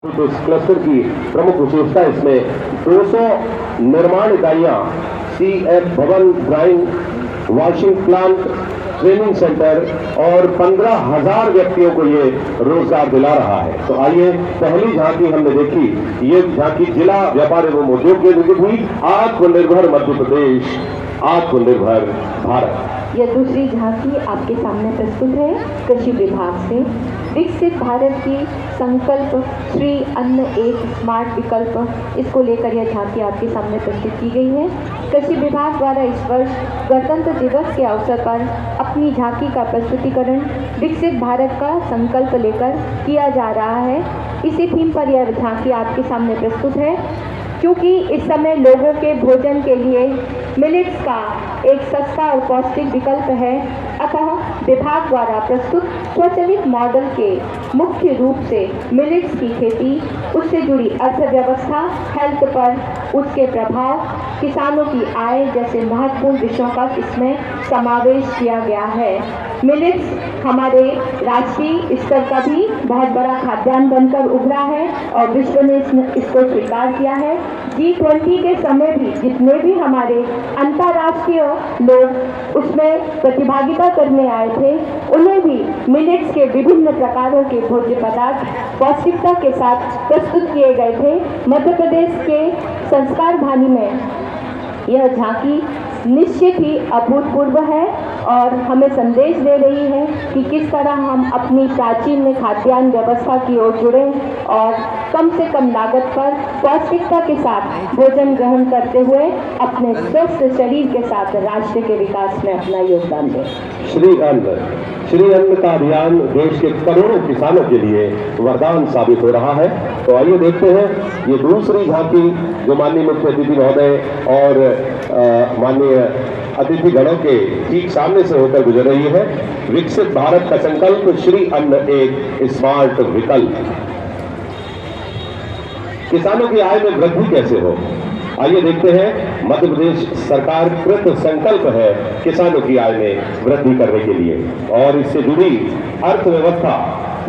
तो इस क्लस्टर की प्रमुख विशेषता इसमें 200 निर्माण इकाइयां, सीएफ भवन, drawing, washing plant, training centre और 15,000 व्यक्तियों को ये रोजगार दिला रहा है। तो आइए, पहली झांकी हमने देखी, ये झांकी जिला व्यापार एवं उद्योग केंद्र की थी। आत्मनिर्भर मध्य प्रदेश, आत्मनिर्भर भारत। यह दूसरी झांकी आपके सामने प्रस्तुत है कृषि विभाग से। विकसित भारत की संकल्प श्री अन्न एक स्मार्ट विकल्प, इसको लेकर यह झांकी आपके सामने प्रस्तुत की गई है। कृषि विभाग द्वारा इस वर्ष गणतंत्र दिवस के अवसर पर अपनी झांकी का प्रस्तुतिकरण विकसित भारत का संकल्प लेकर किया जा रहा है। इसी थीम पर यह झांकी आपके सामने प्रस्तुत है। क्योंकि इस समय लोगों के भोजन के लिए मिलेट्स का एक सस्ता और पौष्टिक विकल्प है, अतः विभाग द्वारा प्रस्तुत स्वचालित मॉडल के मुख्य रूप से मिलेट्स की खेती, उससे जुड़ी अर्थव्यवस्था, हेल्थ पर उसके प्रभाव, किसानों की आय जैसे महत्वपूर्ण विषयों का इसमें समावेश किया गया है। मिलेट्स हमारे राष्ट्रीय स्तर का भी बहुत बड़ा खाद्यान्न बनकर उभरा है और विश्व ने इसको स्वीकार किया है। G20 के समय भी जितने भी हमारे अंतर्राष्ट्रीय लोग उसमें प्रतिभागिता करने आए थे, उन्हें भी मिलेट्स के विभिन्न प्रकारों के भोज्य पदार्थ पौष्टिकता के साथ प्रस्तुत किए गए थे। मध्य प्रदेश के संस्कार धानी में यह झांकी निश्चित ही अभूतपूर्व है और हमें संदेश दे रही है कि किस तरह हम अपनी प्राचीन खाद्यान्न व्यवस्था की ओर जुड़ें और कम से कम लागत पर पौष्टिकता के साथ भोजन ग्रहण करते हुए अपने स्वस्थ शरीर के साथ राष्ट्र के विकास में अपना योगदान दें। श्री अन्न का अभियान देश के करोड़ों किसानों के लिए वरदान साबित हो रहा है। तो आइए देखते हैं ये दूसरी झांकी जो माननीय मुख्य अतिथि महोदय और माननीय अतिथि गणों के ठीक सामने से होकर गुजर रही है। विकसित भारत का संकल्प श्री अन्न एक स्मार्ट विकल्प। किसानों की आय में वृद्धि कैसे हो, आइए देखते हैं। मध्य प्रदेश सरकार कृत संकल्प है किसानों की आय में वृद्धि करने के लिए और इससे जुड़ी अर्थव्यवस्था।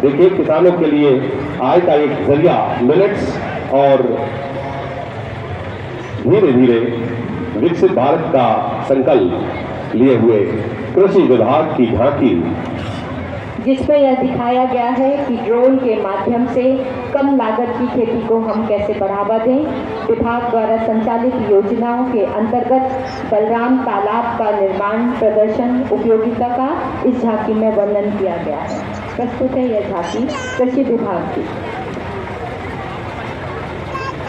देखिए, किसानों के लिए आय का एक जरिया मिलेट्स और धीरे धीरे विकसित भारत का संकल्प लिए हुए कृषि विभाग की झांकी, जिसमें यह दिखाया गया है कि ड्रोन के माध्यम से कम लागत की खेती को हम कैसे बढ़ावा दें। विभाग द्वारा संचालित योजनाओं के अंतर्गत बलराम तालाब का निर्माण, प्रदर्शन, उपयोगिता का इस झांकी में वर्णन किया गया है। प्रस्तुत है यह झांकी कृषि विभाग की।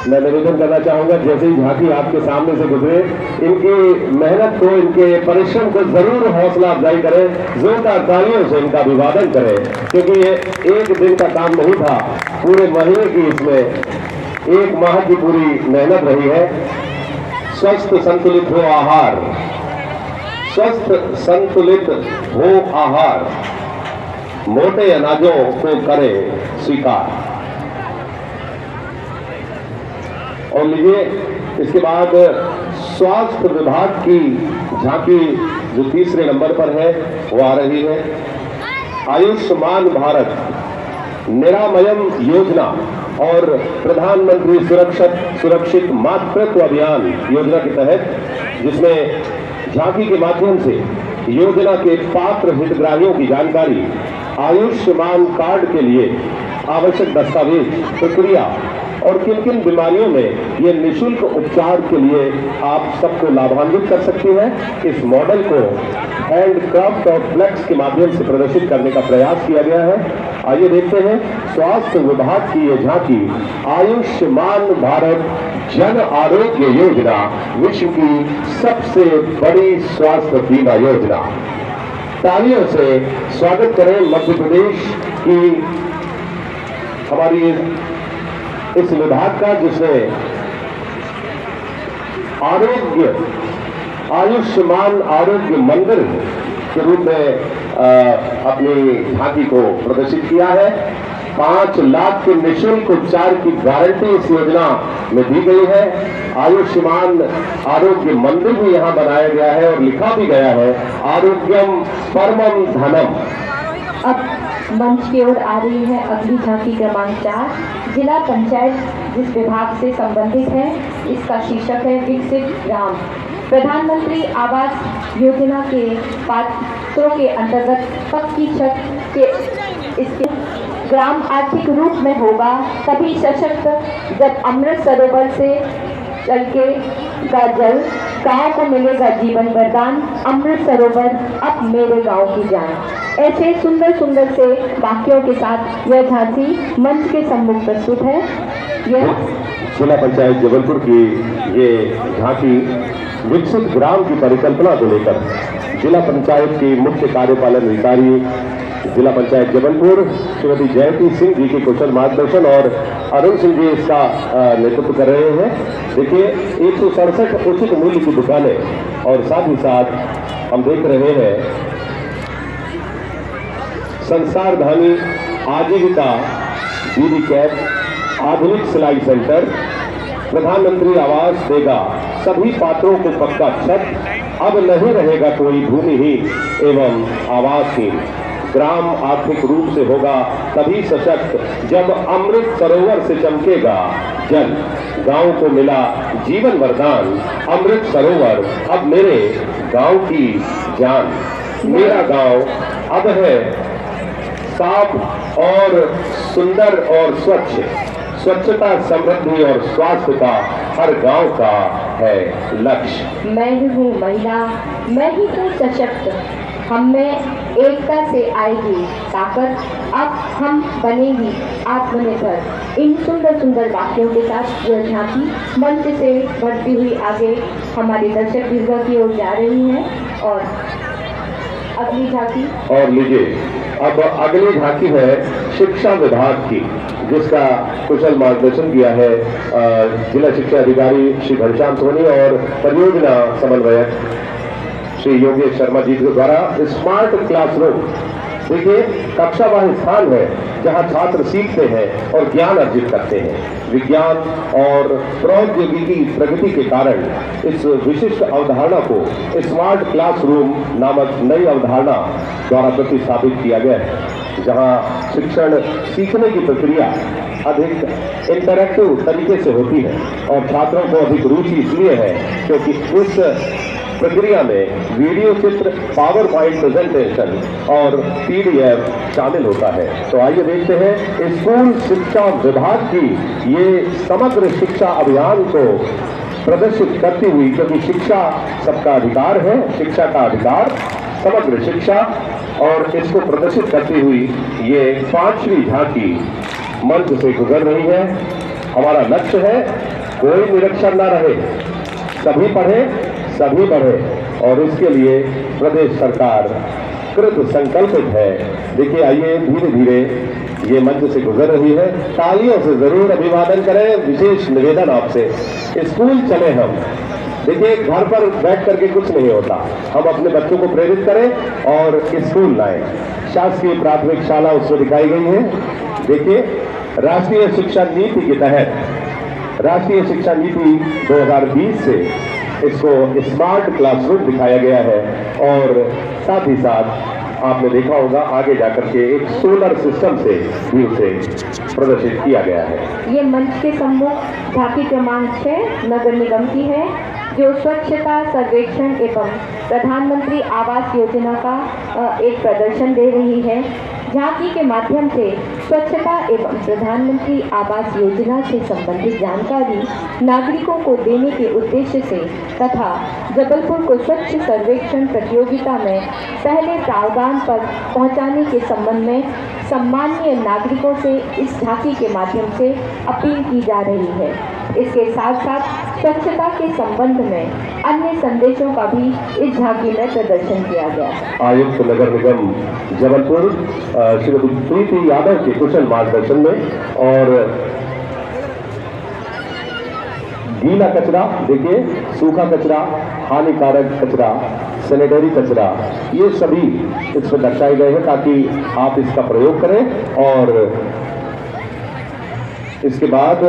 मैं निवेदन करना चाहूंगा, जैसे ही झांकी आपके सामने से गुजरे, इनकी मेहनत को, इनके परिश्रम को जरूर हौसला अफजाई करें, जोरदार तालियों से इनका अभिवादन करें, क्योंकि ये एक दिन का काम नहीं था, पूरे महीने की, इसमें एक माह की पूरी मेहनत रही है। स्वस्थ संतुलित हो आहार, स्वस्थ संतुलित हो आहार, मोटे अनाजों को करें स्वीकार। और लीजिए, इसके बाद स्वास्थ्य विभाग की झांकी जो तीसरे नंबर पर है वो आ रही है। आयुष्मान भारत निरामयम योजना और प्रधानमंत्री सुरक्षित मातृत्व अभियान योजना के तहत, जिसमें झांकी के माध्यम से योजना के पात्र हितग्राहियों की जानकारी, आयुष्मान कार्ड के लिए आवश्यक दस्तावेज, प्रक्रिया और किन किन बीमारियों में ये निःशुल्क उपचार के लिए आप सबको लाभान्वित कर सकते हैं, इस मॉडल को हैंडक्राफ्ट और फ्लेक्स के माध्यम से प्रदर्शित करने का प्रयास किया गया है। आइए देखते हैं स्वास्थ्य विभाग की ये झांकी, आयुष्मान भारत जन आरोग्य योजना, विश्व की सबसे बड़ी स्वास्थ्य बीमा योजना। तालियों से स्वागत करें मध्य प्रदेश की हमारी इस विभाग का, जिसने आयुष्मान आरोग्य मंदिर के रूप में अपनी झांकी को प्रदर्शित किया है। 5 लाख के निःशुल्क उपचार की गारंटी इस योजना में दी गई है। आयुष्मान आरोग्य मंदिर भी यहाँ बनाया गया है और लिखा भी गया है, आरोग्यम परमम धनम। अब मंच की ओर आ रही है अगली झांकी क्रमांक 4। जिला पंचायत जिस विभाग से संबंधित है, इसका शीर्षक है विकसित ग्राम। प्रधानमंत्री आवास योजना के पात्रों के अंतर्गत पक्की छत के इसके ग्राम आर्थिक रूप में होगा तभी सशक्त जब अमृत सरोवर से चल के का जल गांव को मिलेगा जीवन वरदान। अमृत सरोवर अब मेरे गांव की जान। ऐसे सुंदर सुंदर से वाक्यों के साथ यह झांकी मंच के सम्मुख प्रस्तुत है। यह जिला पंचायत जबलपुर की ये झांकी विकसित ग्राम की परिकल्पना को लेकर जिला पंचायत की मुख्य कार्यपालन अधिकारी जिला पंचायत जबलपुर श्रीमती जयती सिंह जी के कुशल मार्गदर्शन और अरुण सिंह जी इसका नेतृत्व कर रहे हैं। देखिए 167 उचित मूल्य की दुकानें और साथ ही साथ हम देख रहे हैं संसारधानी आजीविका दीदी कैंप, आधुनिक सिलाई सेंटर, प्रधानमंत्री आवास देगा सभी पात्रों को पक्का छत, अब नहीं रहेगा कोई भूमिहीन एवं आवासहीन। ग्राम आर्थिक रूप से होगा तभी सशक्त जब अमृत सरोवर से चमकेगा जल, गांव को मिला जीवन वरदान। अमृत सरोवर अब मेरे गांव की जान। मेरा गांव अब है साफ और सुंदर और स्वच्छ। स्वच्छता, समृद्धि और स्वास्थ्य का हर गांव का है लक्ष्य। मैं ही हूँ महिला, मैं ही हूँ सशक्त। हम में एकता से आएगी ताकत, अब हम बनेंगी आत्मनिर्भर। इन सुंदर सुंदर वाक्यों के साथ यह झांकी मंच से बढ़ती हुई आगे हमारे दर्शक दीर्घा की ओर जा रही है। और अगली झांकी और लीजिए अब अगली झांकी है शिक्षा विभाग की, जिसका कुशल मार्गदर्शन किया है जिला शिक्षा अधिकारी श्री घनश्याम सोनी और परियोजना समन्वयक श्री योगेश शर्मा जी के द्वारा। स्मार्ट क्लासरूम देखिए कक्षा वह स्थान है जहां छात्र सीखते हैं और ज्ञान अर्जित करते हैं। विज्ञान और प्रौद्योगिकी प्रगति के कारण इस विशिष्ट अवधारणा को स्मार्ट क्लासरूम नामक नई अवधारणा द्वारा प्रतिस्थापित किया गया है, जहां शिक्षण सीखने की प्रक्रिया अधिक इंटरैक्टिव तरीके से होती है और छात्रों को अधिक रुचि इसलिए है क्योंकि इस प्रक्रिया में वीडियो चित्र, पावर पॉइंट प्रेजेंटेशन और पीडीएफ शामिल होता है। तो आइए देखते हैं स्कूल शिक्षा विभाग की ये समग्र शिक्षा अभियान को प्रदर्शित करती हुई, क्योंकि शिक्षा सबका अधिकार है, शिक्षा का अधिकार समग्र शिक्षा, और इसको प्रदर्शित करती हुई ये 5वीं झांकी मंच से गुजर रही है। हमारा लक्ष्य है कोई निरक्षर न रहे, सभी पढ़े सभी बढ़े, और इसके लिए प्रदेश सरकार कृत संकल्पित है। देखिए आइए धीरे धीरे ये मंच से गुजर रही है, तालियों से जरूर अभिवादन करें। विशेष निवेदन आपसे, स्कूल चले हम। देखिए घर पर बैठ करके कुछ नहीं होता, हम अपने बच्चों को प्रेरित करें और स्कूल लाएं। शासकीय प्राथमिक शाला उसमें दिखाई गई है। देखिए राष्ट्रीय शिक्षा नीति के तहत राष्ट्रीय शिक्षा नीति 2020 से इसको स्मार्ट क्लासरूम दिखाया गया है, और साथ ही साथ आपने देखा होगा आगे जाकर के एक सोलर सिस्टम से भी उसे प्रदर्शित किया गया है। ये मंच के सम्मुख झांकी क्रमांक 6 नगर निगम की है, जो स्वच्छता सर्वेक्षण एवं प्रधानमंत्री आवास योजना का एक प्रदर्शन दे रही है। झांकी के माध्यम से स्वच्छता एवं प्रधानमंत्री आवास योजना से संबंधित जानकारी नागरिकों को देने के उद्देश्य से तथा जबलपुर को स्वच्छ सर्वेक्षण प्रतियोगिता में पहले प्रावधान पर पहुंचाने के संबंध में सम्मानीय नागरिकों से इस झांकी के माध्यम से अपील की जा रही है। इसके साथ साथ स्वच्छता के संबंध में अन्य संदेशों का भी इस झांकी में प्रदर्शन किया गया है। आयुक्त नगर निगम जबलपुर श्रीमती प्रीति यादव के कुशल मार्गदर्शन में, और गीला कचरा देखिए, सूखा कचरा, हानिकारक कचरा, सैनिटरी कचरा, ये सभी इस पर दर्शाए गए हैं ताकि आप इसका प्रयोग करें। और इसके बाद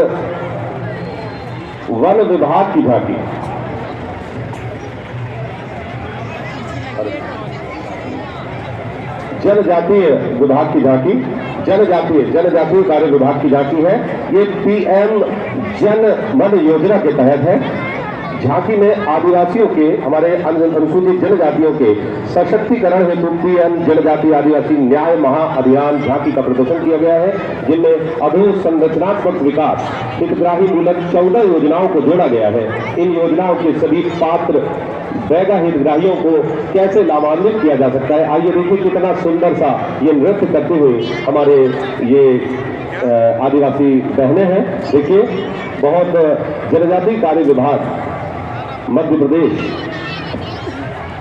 वन विभाग की झांकी, जनजातीय विभाग की झांकी, जनजातीय कार्य विभाग की झांकी है। ये पीएम जन मन योजना के तहत है। झांकी में आदिवासियों के, हमारे अनुसूचित जनजातियों के सशक्तिकरण हेतु पीएम जनजातीय आदिवासी न्याय महाअभियान झांकी का प्रदर्शन किया गया है, जिनमें अधोसंरचनात्मक विकास हितग्राही मूलक 14 योजनाओं को जोड़ा गया है। इन योजनाओं के सभी पात्र बैगा हितग्राहियों को कैसे लाभान्वित किया जा सकता है, आइए देखिए कितना सुंदर सा ये नृत्य करते हुए हमारे ये आदिवासी बहनें हैं। देखिए, बहुत जनजातीय कार्य विभाग मध्य प्रदेश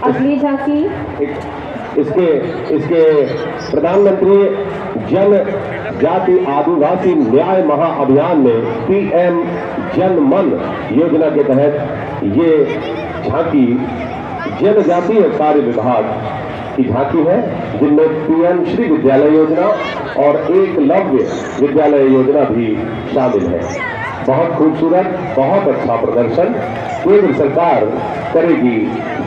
अगली झांकी इसके प्रधानमंत्री जनजाति आदिवासी न्याय महाअभियान में पीएम जन मन योजना के तहत ये झांकी जनजातीय कार्य विभाग की झांकी है, जिनमें पीएम श्री विद्यालय योजना और एकलव्य विद्यालय योजना भी शामिल है। बहुत खूबसूरत, बहुत अच्छा प्रदर्शन। केंद्र सरकार करेगी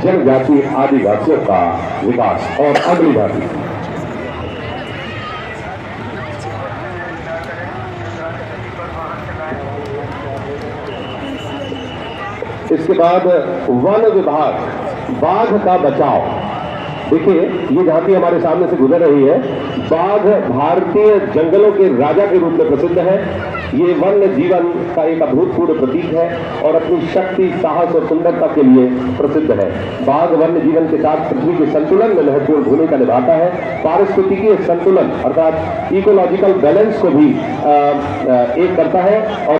जनजातीय आदिवासियों का विकास। और अगली झांकी इसके बाद वन विभाग, बाघ का बचाव। देखिए, ये झांकी हमारे सामने से गुजर रही है। बाघ भारतीय जंगलों के राजा के रूप में प्रसिद्ध है। ये वन्य जीवन का एक अभूतपूर्व प्रतीक है और अपनी शक्ति, साहस और सुंदरता के लिए प्रसिद्ध है। बाघ वन्य जीवन के साथ पृथ्वी के संतुलन में महत्वपूर्ण भूमिका निभाता है। पारिस्थितिकीय संतुलन अर्थात इकोलॉजिकल बैलेंस को भी एक करता है और